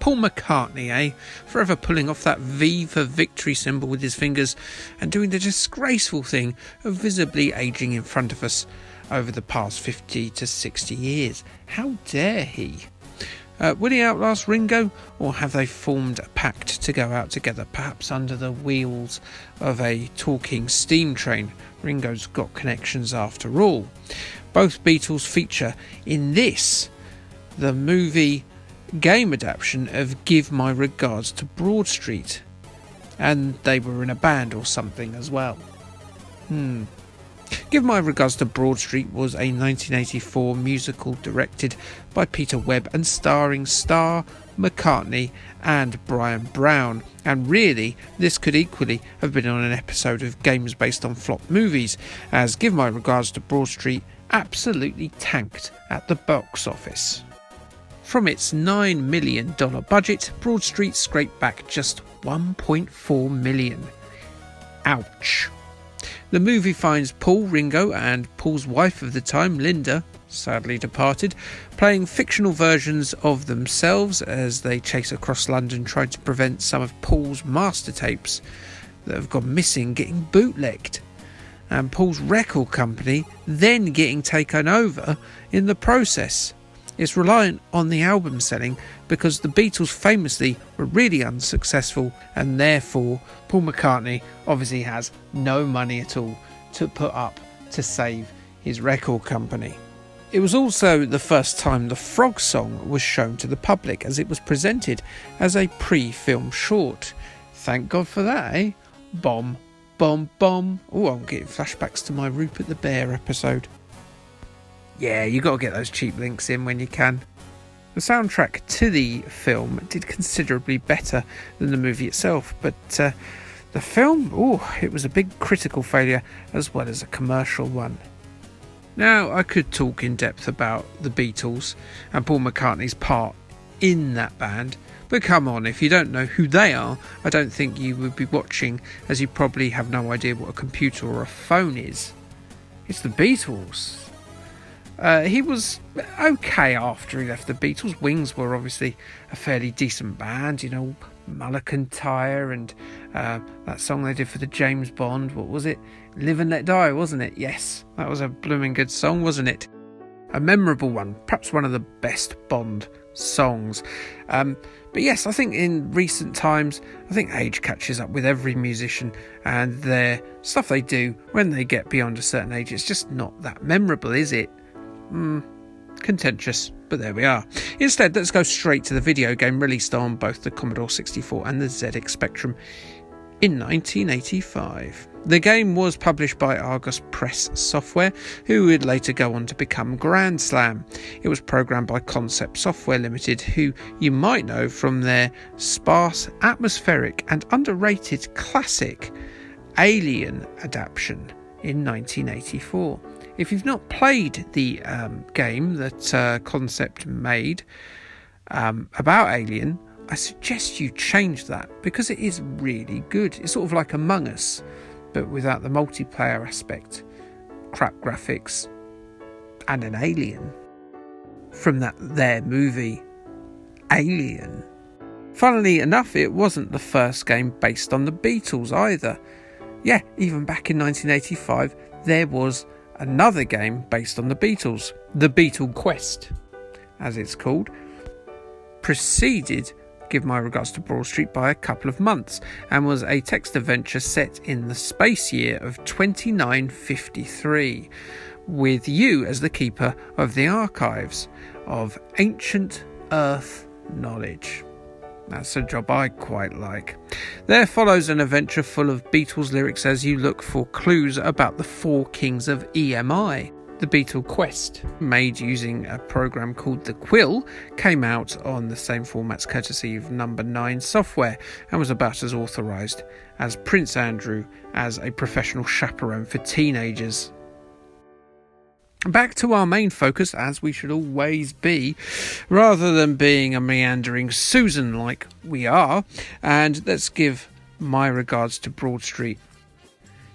Paul McCartney, eh? Forever pulling off that V for victory symbol with his fingers and doing the disgraceful thing of visibly ageing in front of us over the past 50 to 60 years. How dare he? Will he outlast Ringo, or have they formed a pact to go out together, perhaps under the wheels of a talking steam train? Ringo's got connections after all. Both Beatles feature in this, the movie game adaptation of Give My Regards to Broad Street, and they were in a band or something as well. Give My Regards to Broad Street was a 1984 musical directed by Peter Webb and starring McCartney and Brian Brown, and really this could equally have been on an episode of Games Based on Flop Movies, as Give My Regards to Broad Street absolutely tanked at the box office. From its $9 million budget, Broad Street scraped back just $1.4 million. Ouch. The movie finds Paul, Ringo, and Paul's wife of the time, Linda, sadly departed, playing fictional versions of themselves as they chase across London trying to prevent some of Paul's master tapes that have gone missing getting bootlegged, and Paul's record company then getting taken over in the process. It's reliant on the album selling because the Beatles famously were really unsuccessful, and therefore Paul McCartney obviously has no money at all to put up to save his record company. It was also the first time the Frog song was shown to the public, as it was presented as a pre-film short. Thank God for that, eh? Bomb, bomb, bomb. Oh, I'm getting flashbacks to my Rupert the Bear episode. Yeah, you got to get those cheap links in when you can. The soundtrack to the film did considerably better than the movie itself, but the film, it was a big critical failure as well as a commercial one. Now, I could talk in depth about the Beatles and Paul McCartney's part in that band, but come on, if you don't know who they are, I don't think you would be watching, as you probably have no idea what a computer or a phone is. It's the Beatles. He was okay after he left the Beatles. Wings were obviously a fairly decent band, you know, Mullican Tyre and that song they did for the James Bond, what was it? Live and Let Die, wasn't it? Yes, that was a blooming good song, wasn't it? A memorable one, perhaps one of the best Bond songs. But yes, I think in recent times, I think age catches up with every musician, and their stuff they do when they get beyond a certain age, it's just not that memorable, is it? Contentious, but there we are. Instead, let's go straight to the video game released on both the Commodore 64 and the ZX Spectrum in 1985. The game was published by Argus Press Software, who would later go on to become Grand Slam. It was programmed by Concept Software Limited, who you might know from their sparse, atmospheric and underrated classic Alien adaptation in 1984. If you've not played the game that Concept made about Alien, I suggest you change that, because it is really good. It's sort of like Among Us, but without the multiplayer aspect, crap graphics, and an alien from their movie Alien. Funnily enough, it wasn't the first game based on the Beatles either. Yeah, even back in 1985, there was another game based on the Beatles, The Beatle Quest, as it's called, preceded Give My Regards to Broad Street by a couple of months, and was a text adventure set in the space year of 2953, with you as the keeper of the archives of ancient Earth knowledge. That's a job I quite like. There follows an adventure full of Beatles lyrics as you look for clues about the four kings of EMI. The Beatle Quest, made using a program called the Quill, came out on the same formats courtesy of Number 9 software, and was about as authorised as Prince Andrew as a professional chaperone for teenagers. Back to our main focus, as we should always be, rather than being a meandering Susan like we are, and let's give My Regards to Broad Street.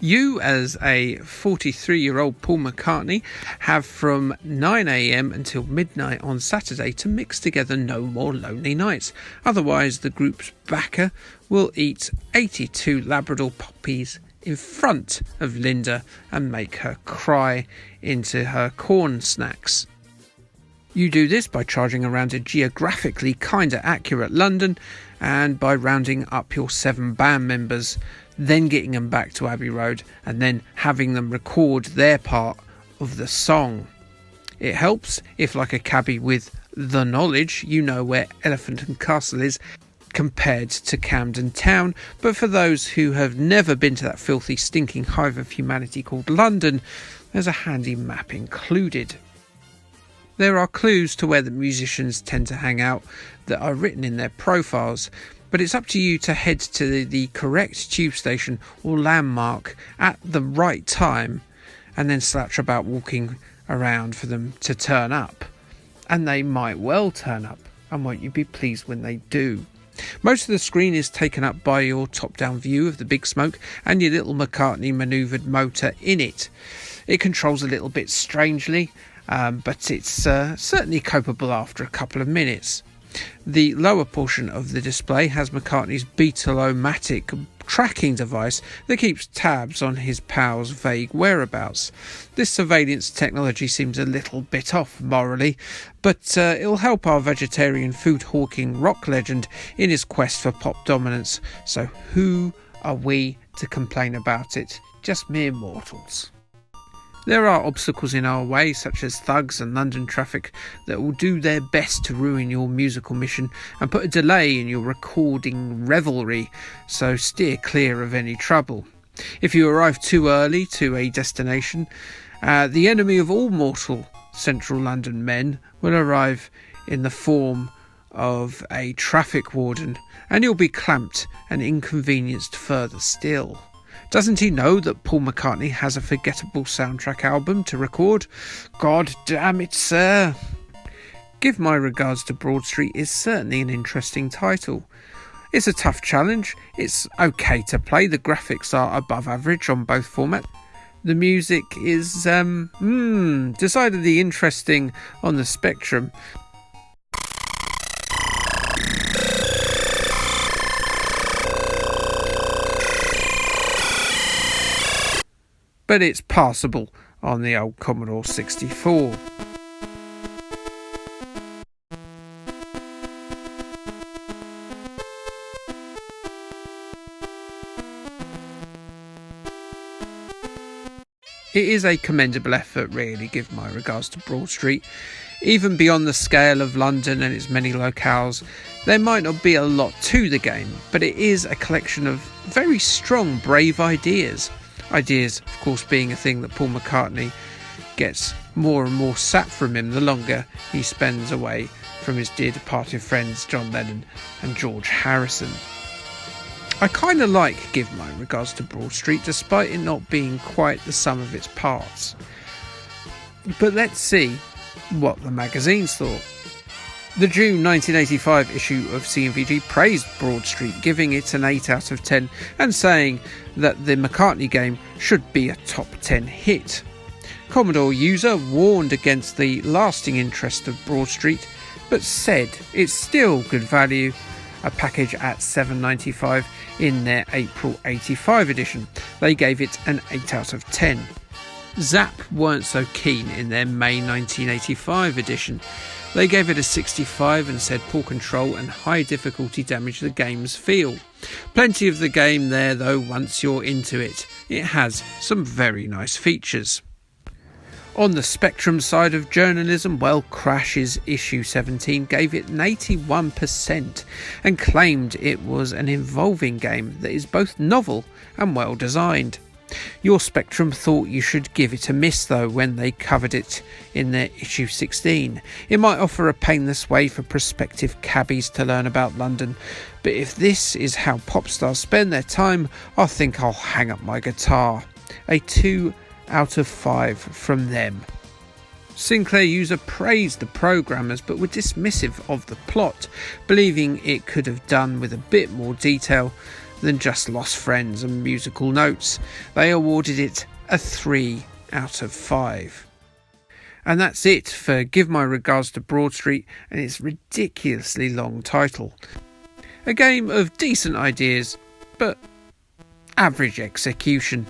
You, as a 43-year-old Paul McCartney, have from 9 a.m. until midnight on Saturday to mix together No More Lonely Nights. Otherwise, the group's backer will eat 82 Labrador puppies in front of Linda and make her cry into her corn snacks. You do this by charging around a geographically kinda accurate London and by rounding up your 7 band members, then getting them back to Abbey Road and then having them record their part of the song. It helps if, like a cabbie with the knowledge, you know where Elephant and Castle is compared to Camden Town, but for those who have never been to that filthy, stinking hive of humanity called London, there's a handy map included. There are clues to where the musicians tend to hang out that are written in their profiles, but it's up to you to head to the correct tube station or landmark at the right time and then slouch about walking around for them to turn up. And they might well turn up, and won't you be pleased when they do? Most of the screen is taken up by your top-down view of the Big Smoke and your little McCartney manoeuvred motor in it. It controls a little bit strangely, but it's certainly copable after a couple of minutes. The lower portion of the display has McCartney's Beatles-o-matic tracking device that keeps tabs on his pal's vague whereabouts. This surveillance technology seems a little bit off morally, but it'll help our vegetarian food-hawking rock legend in his quest for pop dominance. So who are we to complain about it? Just mere mortals. There are obstacles in our way, such as thugs and London traffic, that will do their best to ruin your musical mission and put a delay in your recording revelry, so steer clear of any trouble. If you arrive too early to a destination, the enemy of all mortal central London men will arrive in the form of a traffic warden, and you'll be clamped and inconvenienced further still. Doesn't he know that Paul McCartney has a forgettable soundtrack album to record? God damn it, sir! Give My Regards to Broad Street is certainly an interesting title. It's a tough challenge. It's okay to play. The graphics are above average on both formats. The music is decidedly interesting on the spectrum. But it's passable on the old Commodore 64. It is a commendable effort, really, Give My Regards to Broad Street. Even beyond the scale of London and its many locales, there might not be a lot to the game, but it is a collection of very strong, brave ideas. Ideas, of course, being a thing that Paul McCartney gets more and more sap from him the longer he spends away from his dear departed friends John Lennon and George Harrison. I kind of like Give My Regards to Broad Street, despite it not being quite the sum of its parts. But let's see what the magazines thought. The June 1985 issue of C&VG praised Broad Street, giving it an 8 out of 10 and saying that the McCartney game should be a top 10 hit. Commodore User warned against the lasting interest of Broad Street, but said it's still good value, a package at $7.95 in their April 85 edition. They gave it an 8 out of 10. Zap weren't so keen in their May 1985 edition. They gave it a 65 and said poor control and high difficulty damage the game's feel. Plenty of the game there though once you're into it. It has some very nice features. On the Spectrum side of journalism, well, Crash's issue 17 gave it an 81% and claimed it was an involving game that is both novel and well designed. Your Spectrum thought you should give it a miss though when they covered it in their issue 16. It might offer a painless way for prospective cabbies to learn about London, but if this is how pop stars spend their time, I think I'll hang up my guitar. A 2 out of 5 from them. Sinclair User praised the programmers but were dismissive of the plot, believing it could have done with a bit more detail. than just Lost Friends and Musical Notes. They awarded it a 3 out of 5. And that's it for Give My Regards to Broad Street and its ridiculously long title. A game of decent ideas, but average execution.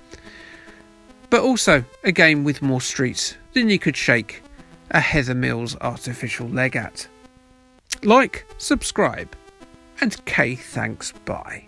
But also a game with more streets than you could shake a Heather Mills artificial leg at. Like, subscribe, and K thanks, bye.